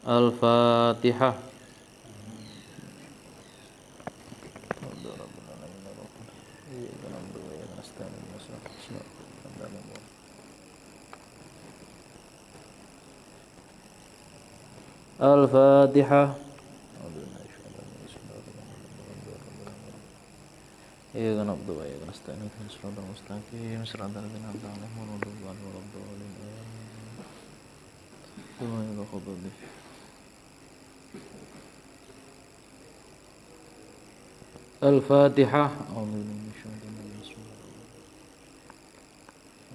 Al-Fatihah. Al-Fatihah. Ya kan Abdul ya kan astagfirullah sallallahu mustaqim siratal ladzina an'amta 'alaihim ghairil maghdubi 'alaihim waladdallin. Al-Fatihah.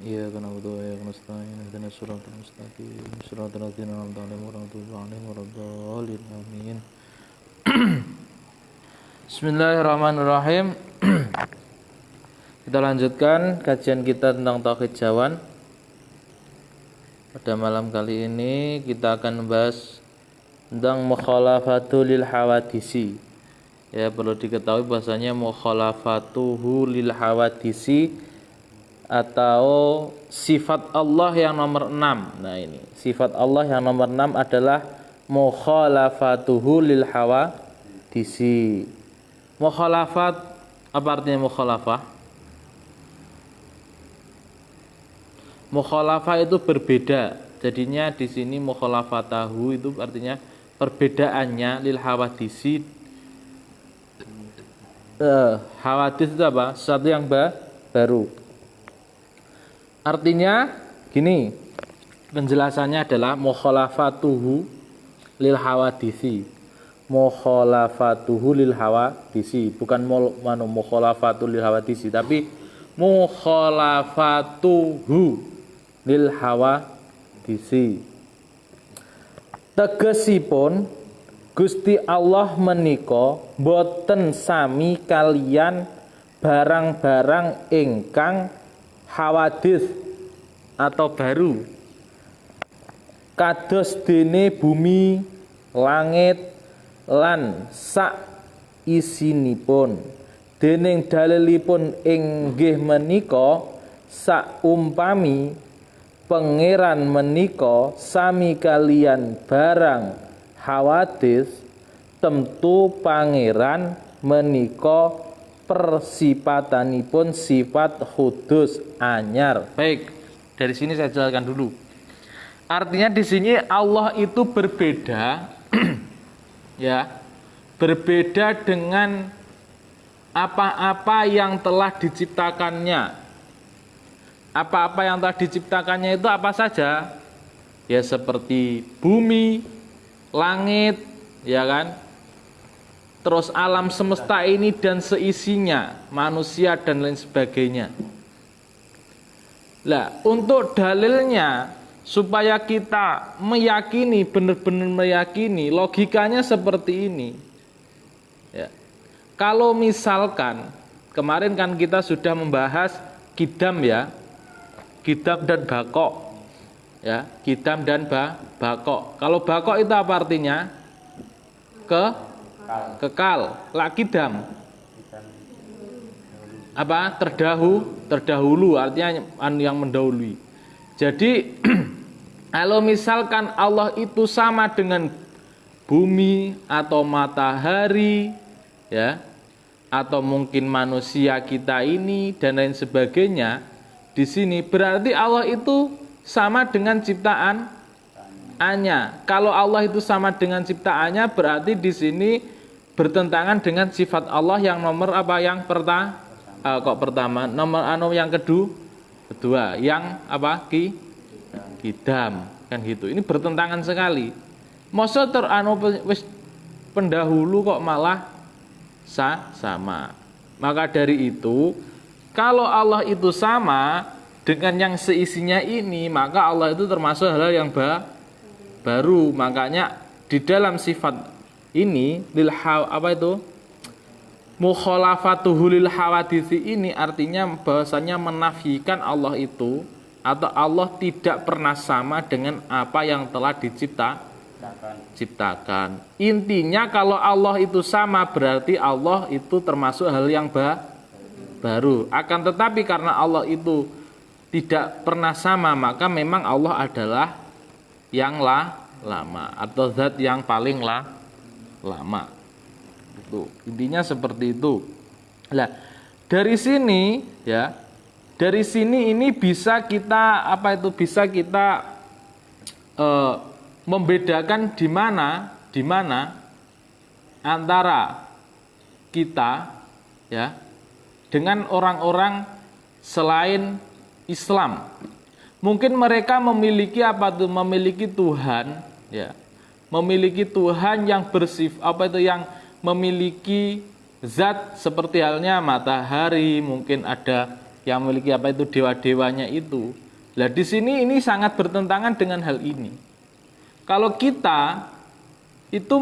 Ya kan Abdul ya kan astagfirullah siratal mustaqim siratal ladzina an'amta 'alaihim waladdallin. Amin. Bismillahirrahmanirrahim. Kita lanjutkan kajian kita tentang tauhid Jawan. Pada malam kali ini kita akan membahas tentang mukhalafatul lil hawadisi. Ya, perlu diketahui bahasanya mukhalafatuhu lil hawadisi atau sifat Allah yang nomor 6. Nah, ini sifat Allah yang nomor 6 adalah mukhalafatuhu lil hawadisi. Mukhalafat, apa artinya mukhalafah? Mukhalafah itu berbeda. Jadinya di sini mukhalafatahu itu artinya perbedaannya lil hawadisi. Hawadis itu apa? Sesuatu yang baru. Artinya gini, penjelasannya adalah mukhalafatuhu lil hawadisi. Mukhalafatuhu lil hawadisi, bukan mukhalafatul lil hawadisi, tapi mukhalafatuhu lil hawadisi. Tegesipun Gusti Allah menika boten sami kalian barang-barang ingkang hawadis atau baru, kados dene bumi, langit lan sak isinipun. Dening dalilipun inggih menika saumpami pangeran menika sami kalian barang hawadis, tentu pangeran menika persipatanipun sifat kudus anyar. Baik, dari sini saya jelaskan dulu. Artinya di sini Allah itu berbeda ya, berbeda dengan apa-apa yang telah diciptakannya. Apa-apa yang telah diciptakannya itu apa saja? Ya seperti bumi, langit, ya kan? Terus alam semesta ini dan seisinya, manusia dan lain sebagainya. Lah, untuk dalilnya supaya kita meyakini, benar-benar meyakini, logikanya seperti ini. Ya. Kalau misalkan kemarin kan kita sudah membahas kidam ya, kidam dan bakok, ya, kidam dan bakok. Kalau bakok itu apa artinya? Kekal. Lah kidam apa? Terdahulu artinya yang mendahului. Jadi kalau misalkan Allah itu sama dengan bumi atau matahari, ya, atau mungkin manusia kita ini dan lain sebagainya, di sini berarti Allah itu sama dengan ciptaannya. Kalau Allah itu sama dengan ciptaannya, berarti di sini bertentangan dengan sifat Allah yang nomor apa? Yang pertama, nomor yang kedua, yang apa? Kidam, kan gitu. Ini bertentangan sekali. Masa pendahulu kok malah sama. Maka dari itu, kalau Allah itu sama dengan yang seisinya ini, maka Allah itu termasuk hal yang baru. Makanya di dalam sifat ini mukhalafatuhu lil hawadisi ini artinya bahwasanya menafikan Allah itu, atau Allah tidak pernah sama dengan apa yang telah diciptakan. Intinya kalau Allah itu sama berarti Allah itu termasuk hal yang baru. Akan tetapi karena Allah itu tidak pernah sama, maka memang Allah adalah yang lama atau zat yang paling lama. Itu intinya seperti itu. Nah, dari sini ya, dari sini ini bisa kita bisa kita membedakan di mana antara kita ya dengan orang-orang selain Islam. Mungkin mereka memiliki memiliki Tuhan ya. Memiliki Tuhan yang yang memiliki zat seperti halnya matahari, mungkin ada yang memiliki dewa-dewanya itu. Nah, di sini ini sangat bertentangan dengan hal ini. Kalau kita itu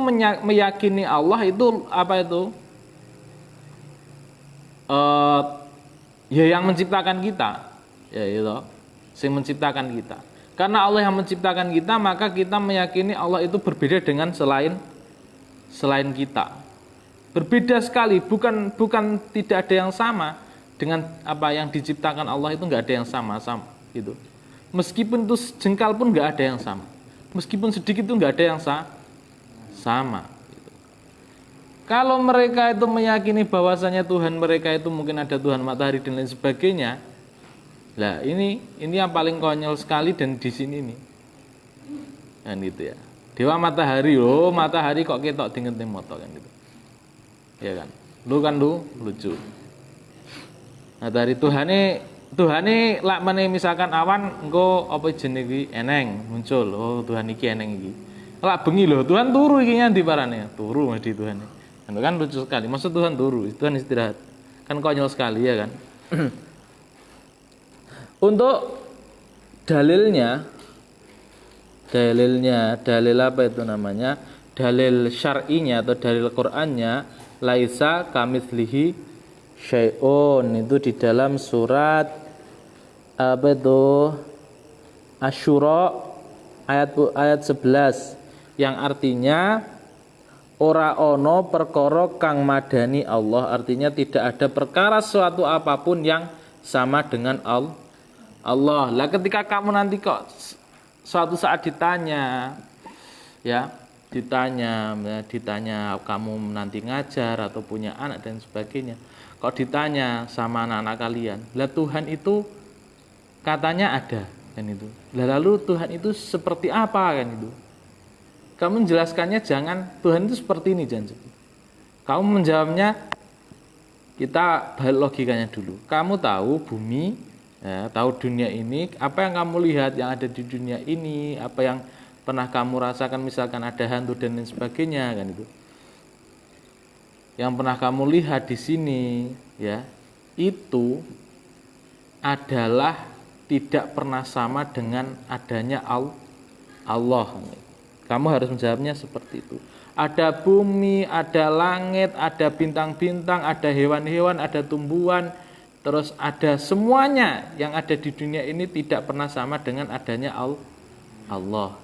meyakini Allah itu ya yang menciptakan kita, ya itu, yang menciptakan kita. Karena Allah yang menciptakan kita, maka kita meyakini Allah itu berbeda dengan selain kita. Berbeda sekali, bukan tidak ada yang sama dengan apa yang diciptakan Allah itu, nggak ada yang sama gitu. Meskipun itu jengkal pun nggak ada yang sama. Meskipun sedikit itu nggak ada yang sama. Gitu. Kalau mereka itu meyakini bahwasanya Tuhan mereka itu mungkin ada Tuhan matahari dan lain sebagainya, lah ini yang paling konyol sekali dan di sini nih, kan gitu ya. Dewa matahari, matahari kok ketok dingin moto kan gitu, ya kan? Lu lucu. Matahari Tuhane lak meneh misalkan awan engko apa jenenge iki eneng muncul. Oh, Tuhan iki eneng iki. Lak bengi lho, Tuhan turu iki nyanti parane. Turu mesti Tuhan. Kan lucu sekali. Maksud Tuhan turu, Tuhan istirahat. Kan konyol sekali ya kan. Untuk dalil apa itu namanya? Dalil syar'inya atau dalil Qur'annya, laisa kamitslihi syai'un, itu di dalam surat Asy-Syura ayat 11 yang artinya ora ono perkara kang madani Allah, artinya tidak ada perkara suatu apapun yang sama dengan Allah. Lah ketika kamu nanti kok suatu saat ditanya kamu nanti ngajar atau punya anak dan sebagainya, kok ditanya sama anak-anak kalian, lah Tuhan itu katanya ada kan itu. Lah lalu Tuhan itu seperti apa kan itu? Kamu menjelaskannya jangan Tuhan itu seperti ini, jangan. Kamu menjawabnya, kita balik logikanya dulu. Kamu tahu bumi, ya, tahu dunia ini, apa yang kamu lihat yang ada di dunia ini, apa yang pernah kamu rasakan, misalkan ada hantu dan lain sebagainya kan itu. Yang pernah kamu lihat di sini, ya, itu adalah tidak pernah sama dengan adanya Allah. Kamu harus menjawabnya seperti itu. Ada bumi, ada langit, ada bintang-bintang, ada hewan-hewan, ada tumbuhan, terus ada semuanya yang ada di dunia ini tidak pernah sama dengan adanya Allah.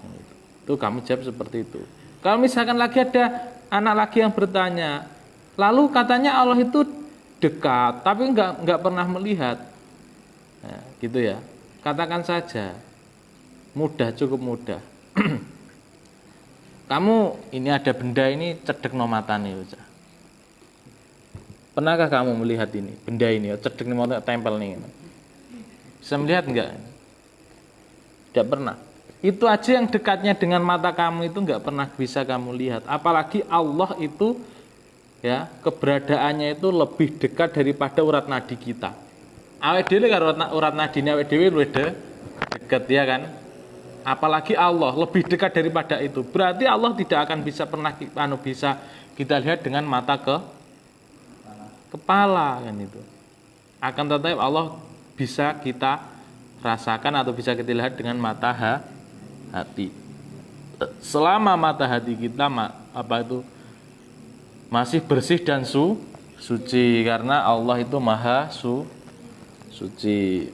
Itu kamu jawab seperti itu. Kalau misalkan lagi ada anak lagi yang bertanya, lalu katanya Allah itu dekat, tapi nggak pernah melihat, nah, gitu ya. Katakan saja, mudah, cukup mudah. Kamu ini ada benda ini cedek no matane, pernahkah kamu melihat ini benda ini cedek no mata tempel nih? Bisa melihat enggak? Tidak pernah. Itu aja yang dekatnya dengan mata kamu itu enggak pernah bisa kamu lihat. Apalagi Allah itu, ya, keberadaannya itu lebih dekat daripada urat nadi kita. Awake dhewe karo urat nadine awake dhewe luwih dekat ya kan? Apalagi Allah lebih dekat daripada itu. Berarti Allah tidak akan bisa bisa kita lihat dengan mata kepala kan itu. Akan tetapi Allah bisa kita rasakan atau bisa kita lihat dengan mata hati. Selama mata hati kita masih bersih dan suci, karena Allah itu maha suci.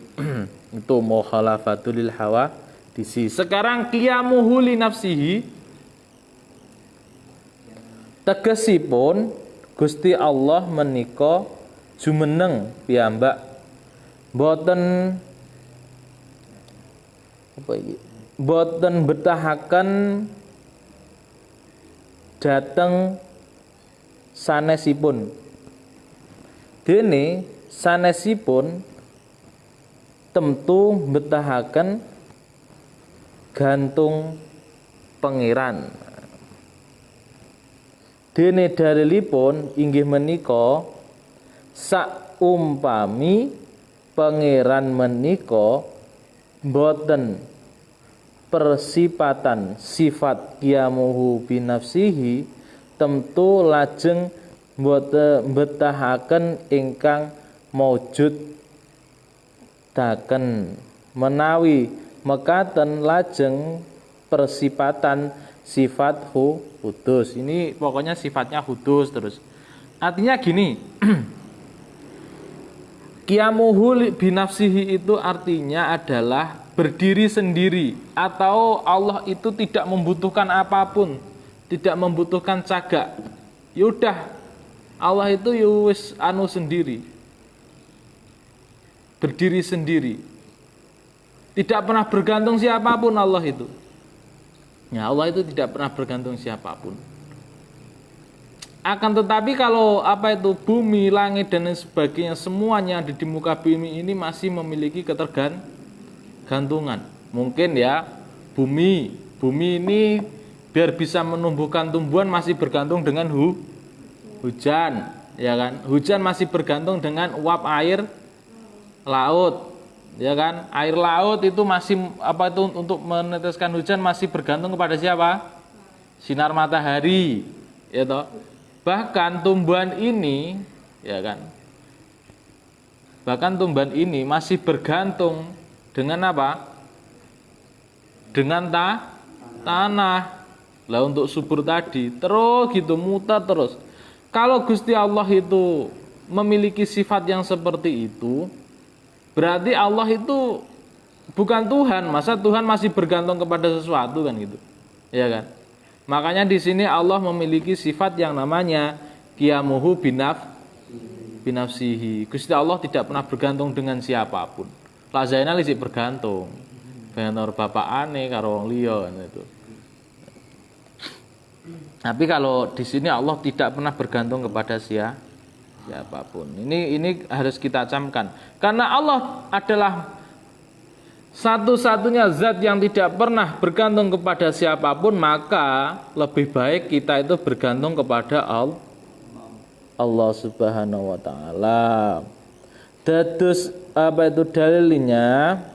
Itu mukhalafatul lil hawa. Sekarang qiyamuhu li nafsihi, tegesipun Gusti Allah menika jumeneng piyambak, boten betahaken dhateng sanesipun. Dene sanesipun temtu mbetahaken gantung pangeran. Dene dalilipun inggih menika saumpami pangeran menika boten persipatan sifat qiyamuhu binafsihi tentu lajeng boten betahaken ingkang maujud daken menawi mekaten lajeng persipatan sifat hudus. Ini pokoknya sifatnya hudus terus. Artinya gini, qiyamuhu binafsihi itu artinya adalah berdiri sendiri, atau Allah itu tidak membutuhkan apapun, tidak membutuhkan cagak. Yaudah, Allah itu wis anu sendiri, berdiri sendiri, tidak pernah bergantung siapapun Allah itu. Ya, Allah itu tidak pernah bergantung siapapun. Akan tetapi kalau bumi, langit dan sebagainya semuanya ada di muka bumi ini masih memiliki ketergantungan. Mungkin ya bumi ini biar bisa menumbuhkan tumbuhan masih bergantung dengan hujan, ya kan? Hujan masih bergantung dengan uap air laut, ya kan? Air laut itu masih untuk meneteskan hujan masih bergantung kepada siapa? Sinar matahari, ya toh. Bahkan tumbuhan ini, ya kan? Bahkan tumbuhan ini masih bergantung dengan apa? Dengan tanah. Lah untuk subur tadi, terus gitu muter terus. Kalau Gusti Allah itu memiliki sifat yang seperti itu, berarti Allah itu bukan Tuhan. Masa Tuhan masih bergantung kepada sesuatu kan gitu, ya kan? Makanya di sini Allah memiliki sifat yang namanya qiyamuhu binafsihi. Gusti Allah tidak pernah bergantung dengan siapapun. Lah Zainal isih bergantung. Bener bapak aneh karo wong liya itu. Tapi kalau di sini Allah tidak pernah bergantung kepada siapapun. Ini harus kita camkan. Karena Allah adalah satu-satunya zat yang tidak pernah bergantung kepada siapapun, maka lebih baik kita itu bergantung kepada Allah Subhanahu wa taala. Dados dalilnya?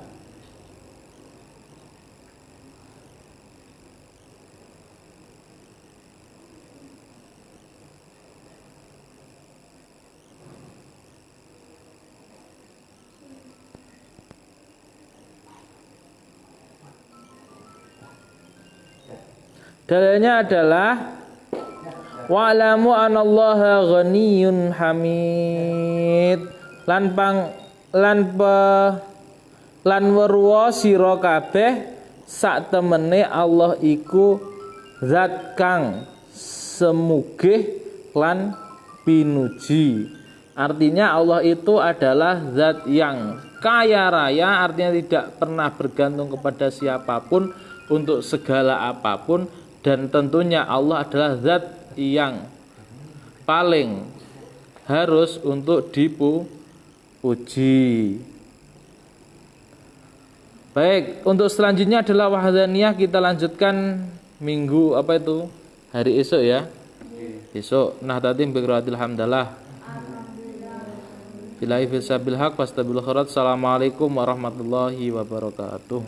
Dalilnya adalah wa'lamu anallaha ghaniyyun hamid. Lan weruwa sira kabeh sak temene Allah iku zat kang semugih lan pinuji. Artinya Allah itu adalah zat yang kaya raya, artinya tidak pernah bergantung kepada siapapun untuk segala apapun. Dan tentunya Allah adalah zat yang paling harus untuk dipuji. Baik, untuk selanjutnya adalah wahdaniyah. Kita lanjutkan minggu hari esok ya. Esok nahdatim biqiraatil hamdalah. Billahi fisabil haq wastabil khairat. Assalamualaikum warahmatullahi wabarakatuh.